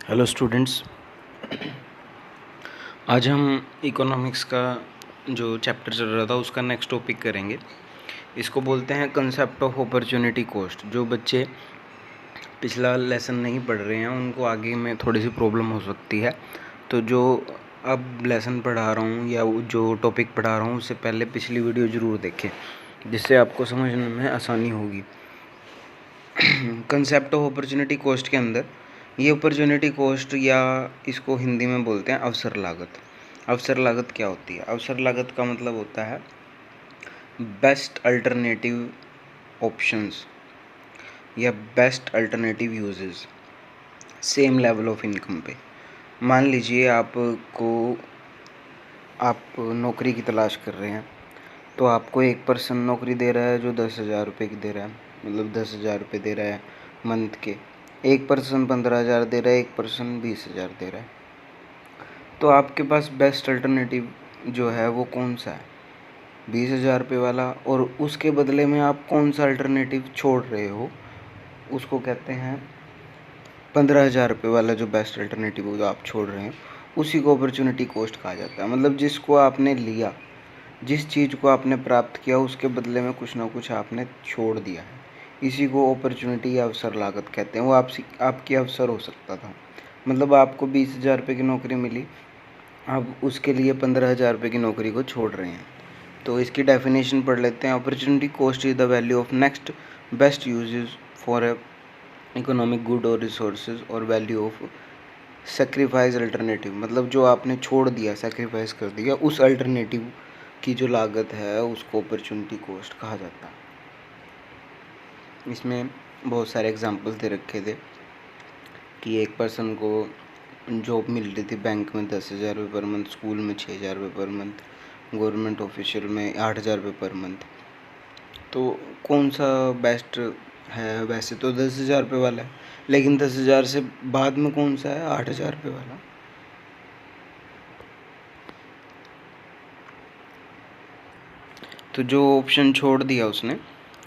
Hello students, आज हम economics का जो चैप्टर चल रहा था उसका नेक्स्ट टॉपिक करेंगे। इसको बोलते हैं कंसेप्ट ऑफ अपॉर्चुनिटी कॉस्ट। जो बच्चे पिछला लेसन नहीं पढ़ रहे हैं उनको आगे में थोड़ी सी प्रॉब्लम हो सकती है, तो जो अब लेसन पढ़ा रहा हूँ या जो टॉपिक पढ़ा रहा हूँ उससे पहले पिछली वीडियो ज़रूर देखें, जिससे आपको समझने में आसानी होगी। कंसेप्ट ऑफ अपॉर्चुनिटी कॉस्ट के अंदर ये अपॉर्चुनिटी कॉस्ट, या इसको हिंदी में बोलते हैं अवसर लागत। अवसर लागत क्या होती है? अवसर लागत का मतलब होता है बेस्ट अल्टरनेटिव ऑप्शंस या best alternative uses same level of income पे। मान लीजिए आप नौकरी की तलाश कर रहे हैं, तो आपको एक पर्सन नौकरी दे रहा है जो 10,000 रुपये की दे रहा है, मतलब 10,000 रुपये दे रहा है मंथ के। एक पर्सन 15,000 दे रहा है, एक पर्सन 20,000 दे रहा है। तो आपके पास बेस्ट अल्टरनेटिव जो है वो कौन सा है? 20,000 रुपये वाला। और उसके बदले में आप कौन सा अल्टरनेटिव छोड़ रहे हो, उसको कहते हैं 15,000 रुपये वाला। जो बेस्ट अल्टरनेटिव जो आप छोड़ रहे हैं उसी को अपॉर्चुनिटी कॉस्ट कहा जाता है। मतलब जिसको आपने लिया, जिस चीज़ को आपने प्राप्त किया, उसके बदले में कुछ ना कुछ आपने छोड़ दिया है, इसी को अपॉर्चुनिटी या अवसर लागत कहते हैं। वो आपकी अवसर हो सकता था। मतलब आपको 20,000 रुपये की नौकरी मिली, आप उसके लिए 15,000 रुपये की नौकरी को छोड़ रहे हैं। तो इसकी डेफिनेशन पढ़ लेते हैं। Opportunity cost is the value of next best uses for a economic good और रिसोर्सेज, और वैल्यू ऑफ सेक्रीफाइस अल्टरनेटिव। मतलब जो आपने छोड़ दिया, सेक्रीफाइस कर दिया, उस अल्टरनेटिव की जो लागत है उसको अपॉर्चुनिटी कॉस्ट कहा जाता है। इसमें बहुत सारे एग्जांपल्स दे रखे थे कि एक पर्सन को जॉब मिल रही थी बैंक में 10,000 रुपये पर मंथ, स्कूल में 6,000 रुपये पर मंथ, गवर्नमेंट ऑफिशियल में 8,000 रुपये पर मंथ। तो कौन सा बेस्ट है? वैसे तो 10,000 रुपये वाला है, लेकिन 10,000 से बाद में कौन सा है? 8,000 रुपये वाला। तो जो ऑप्शन छोड़ दिया उसने,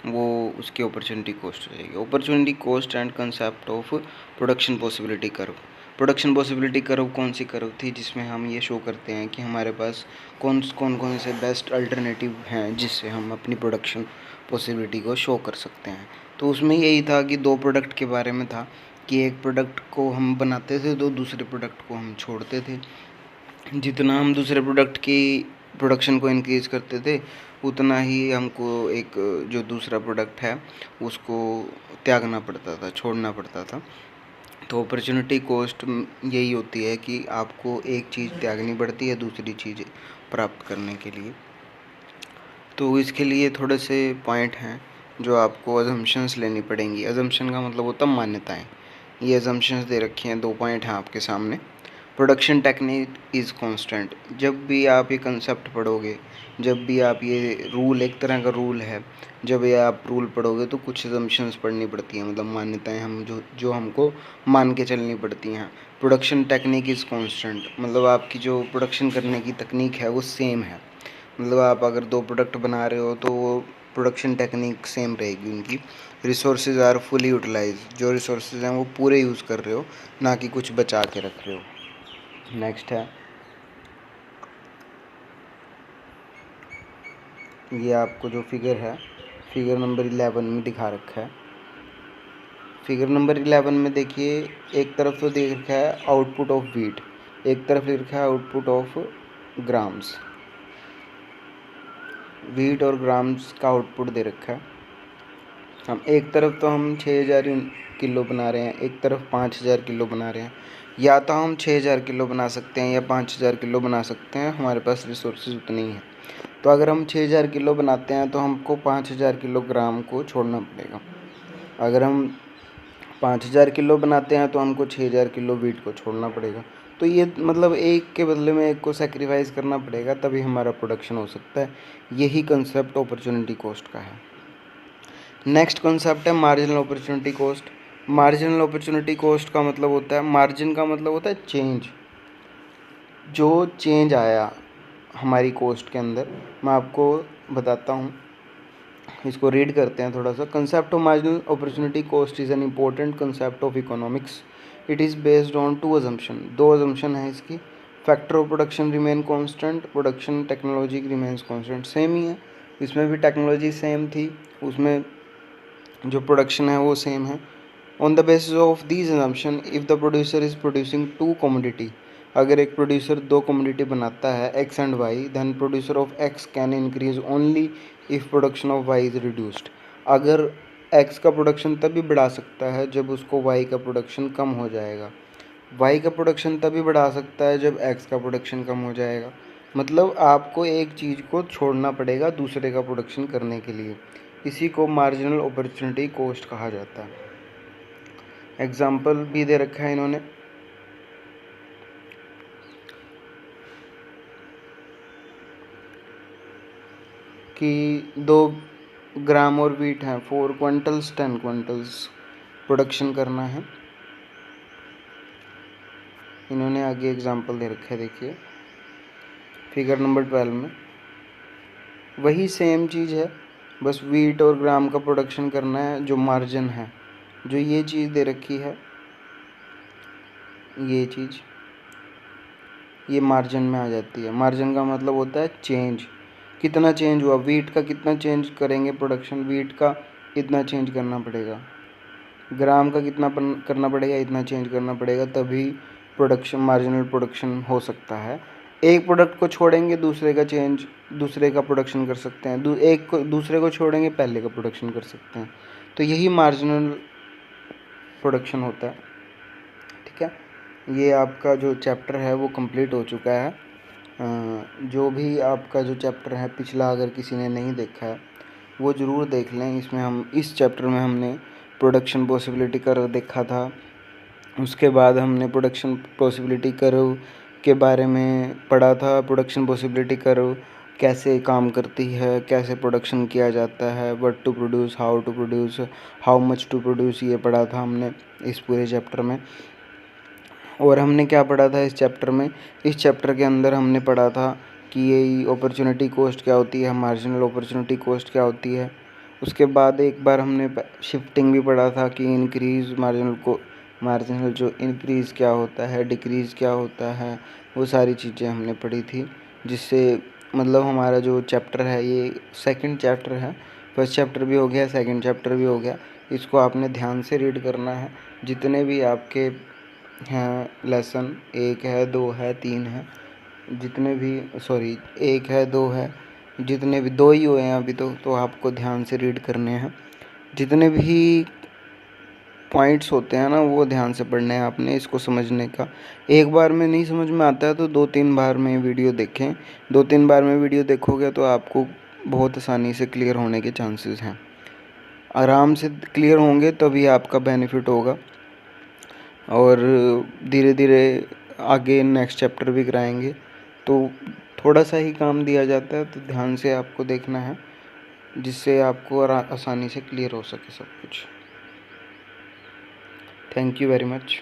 वो उसकी अपॉर्चुनिटी कॉस्ट हो जाएगी। Opportunity cost and concept of production possibility curve. Production possibility curve कौन सी कर्व थी? जिसमें हम ये शो करते हैं कि हमारे पास कौन कौन से बेस्ट अल्टरनेटिव हैं जिससे हम अपनी प्रोडक्शन पॉसिबिलिटी को शो कर सकते हैं। तो उसमें यही था कि दो प्रोडक्ट के बारे में था कि एक प्रोडक्ट को हम बनाते थे तो दूसरे प्रोडक्ट को हम छोड़ते थे। जितना हम दूसरे प्रोडक्ट की प्रोडक्शन को इंक्रीज करते थे, उतना ही हमको एक जो दूसरा प्रोडक्ट है उसको त्यागना पड़ता था, छोड़ना पड़ता था। तो अपॉर्चुनिटी कॉस्ट यही होती है कि आपको एक चीज़ त्यागनी पड़ती है दूसरी चीज़ प्राप्त करने के लिए। तो इसके लिए थोड़े से पॉइंट हैं जो आपको अजम्पशंस लेनी पड़ेंगी। अजम्पशन का मतलब होता है मान्यताएं। ये अजम्पशंस दे रखे हैं, 2 पॉइंट हैं आपके सामने। Production technique is constant. जब भी आप ये कंसेप्ट पढ़ोगे, जब भी आप ये रूल, एक तरह का रूल है, जब ये आप रूल पढ़ोगे तो कुछ अजम्पशंस पढ़नी पड़ती हैं, मतलब मान्यताएं हम जो हमको मान के चलनी पड़ती हैं। प्रोडक्शन टेक्निक इज़ कांस्टेंट, मतलब आपकी जो प्रोडक्शन करने की तकनीक है वो सेम है। मतलब आप अगर 2 प्रोडक्ट बना रहे हो तो वो प्रोडक्शन टेक्निक सेम रहेगी उनकी। रिसोर्सेज आर फुली यूटिलाइज, जो रिसोर्सेज हैं वो पूरे यूज़ कर रहे हो, ना कि कुछ बचा के रख रहे हो। नेक्स्ट है, ये आपको जो फिगर है, फिगर नंबर 11 में दिखा रखा है। फिगर नंबर 11 में देखिए, एक तरफ तो दे रखा है आउटपुट ऑफ व्हीट, एक तरफ लिख रखा है आउटपुट ऑफ ग्राम्स। व्हीट और ग्राम्स का आउटपुट दे रखा है। हम एक तरफ तो हम 6,000 किलो बना रहे हैं, एक तरफ 5,000 किलो बना रहे हैं। या तो हम 6,000 किलो बना सकते हैं या 5,000 किलो बना सकते हैं, हमारे पास रिसोर्सेज उतनी ही है। तो अगर हम 6,000 किलो बनाते हैं तो हमको 5,000 किलोग्राम को छोड़ना पड़ेगा। अगर हम 5,000 किलो बनाते हैं तो हमको 6,000 किलो व्हीट को छोड़ना पड़ेगा। तो ये मतलब एक के बदले में एक को सेक्रीफाइस करना पड़ेगा, तभी हमारा प्रोडक्शन हो सकता है। यही कंसेप्ट अपॉर्चुनिटी कॉस्ट का है। नेक्स्ट कॉन्सेप्ट है marginal opportunity cost. Marginal opportunity cost का मतलब होता है, मार्जिन का मतलब होता है चेंज। जो चेंज आया हमारी कॉस्ट के अंदर, मैं आपको बताता हूँ, इसको रीड करते हैं थोड़ा सा। Concept of marginal opportunity cost is an important concept of economics it is based on 2 assumption, 2 assumption है इसकी। Factor of production remain constant, production technology remains constant, same ही है, इसमें भी टेक्नोलॉजी सेम थी, उसमें जो प्रोडक्शन है वो सेम है। On the basis of these assumption if the producer is producing 2 commodity, अगर एक प्रोड्यूसर 2 कमोडिटी बनाता है X and Y, then producer of X can increase only if production of Y is reduced. अगर X का production तभी बढ़ा सकता है जब उसको वाई का प्रोडक्शन कम हो जाएगा, वाई का प्रोडक्शन तभी बढ़ा सकता है जब एक्स का प्रोडक्शन कम हो जाएगा। मतलब आपको एक चीज़ को छोड़ना पड़ेगा दूसरे का प्रोडक्शन करने के लिए, इसी को मार्जिनल अपॉर्चुनिटी कॉस्ट कहा जाता है। एग्जाम्पल भी दे रखा है इन्होंने कि 2 ग्राम और वीट हैं, 4 क्विंटल्स 10 क्विंटल्स प्रोडक्शन करना है। इन्होंने आगे एग्जाम्पल दे रखा है, देखिए फिगर नंबर 12 में वही सेम चीज़ है, बस वीट और ग्राम का प्रोडक्शन करना है। जो मार्जिन है, जो ये चीज़ दे रखी है, ये चीज़ ये मार्जिन में आ जाती है। मार्जिन का मतलब होता है चेंज, कितना चेंज हुआ, वीट का कितना चेंज करेंगे प्रोडक्शन, वीट का इतना चेंज करना पड़ेगा, ग्राम का कितना करना पड़ेगा, इतना चेंज करना पड़ेगा, तभी प्रोडक्शन मार्जिनल प्रोडक्शन हो सकता है। एक प्रोडक्ट को छोड़ेंगे दूसरे का चेंज, दूसरे का प्रोडक्शन कर सकते हैं, एक को दूसरे को छोड़ेंगे पहले का प्रोडक्शन कर सकते हैं, तो यही मार्जिनल प्रोडक्शन होता है। ठीक है, ये आपका जो चैप्टर है वो कंप्लीट हो चुका है। जो भी आपका जो चैप्टर है पिछला अगर किसी ने नहीं देखा है वो ज़रूर देख लें। इसमें हम इस चैप्टर में हमने प्रोडक्शन पॉसिबिलिटी कर्व देखा था, उसके बाद हमने प्रोडक्शन पॉसिबिलिटी कर्व के बारे में पढ़ा था, प्रोडक्शन पॉसिबिलिटी कर्व कैसे काम करती है, कैसे प्रोडक्शन किया जाता है, what to produce, how to produce, how much to produce, ये पढ़ा था हमने इस पूरे चैप्टर में। और हमने क्या पढ़ा था इस चैप्टर में, इस चैप्टर के अंदर हमने पढ़ा था कि ये अपॉर्चुनिटी कॉस्ट क्या होती है, मार्जिनल अपॉर्चुनिटी कॉस्ट क्या होती है। उसके बाद एक बार हमने शिफ्टिंग भी पढ़ा था कि इंक्रीज़ मार्जिनल जो इंक्रीज़ क्या होता है, डिक्रीज़ क्या होता है, वो सारी चीज़ें हमने पढ़ी थी। जिससे मतलब हमारा जो चैप्टर है ये सेकंड चैप्टर है, फर्स्ट चैप्टर भी हो गया, सेकंड चैप्टर भी हो गया। इसको आपने ध्यान से रीड करना है। जितने भी आपके हैं लेसन, 1 है, 2 है, 3 है, जितने भी 1 है, 2 है, जितने भी 2 ही हुए हैं अभी तो आपको ध्यान से रीड करने हैं। जितने भी पॉइंट्स होते हैं ना वो ध्यान से पढ़ने हैं आपने, इसको समझने का। एक बार में नहीं समझ में आता है तो 2-3 बार में वीडियो देखें, 2-3 बार में वीडियो देखोगे तो आपको बहुत आसानी से क्लियर होने के चांसेस हैं। आराम से क्लियर होंगे तभी आपका बेनिफिट होगा। और धीरे धीरे आगे नेक्स्ट चैप्टर भी कराएंगे, तो थोड़ा सा ही काम दिया जाता है, तो ध्यान से आपको देखना है जिससे आपको आसानी से क्लियर हो सके सब कुछ। Thank you very much.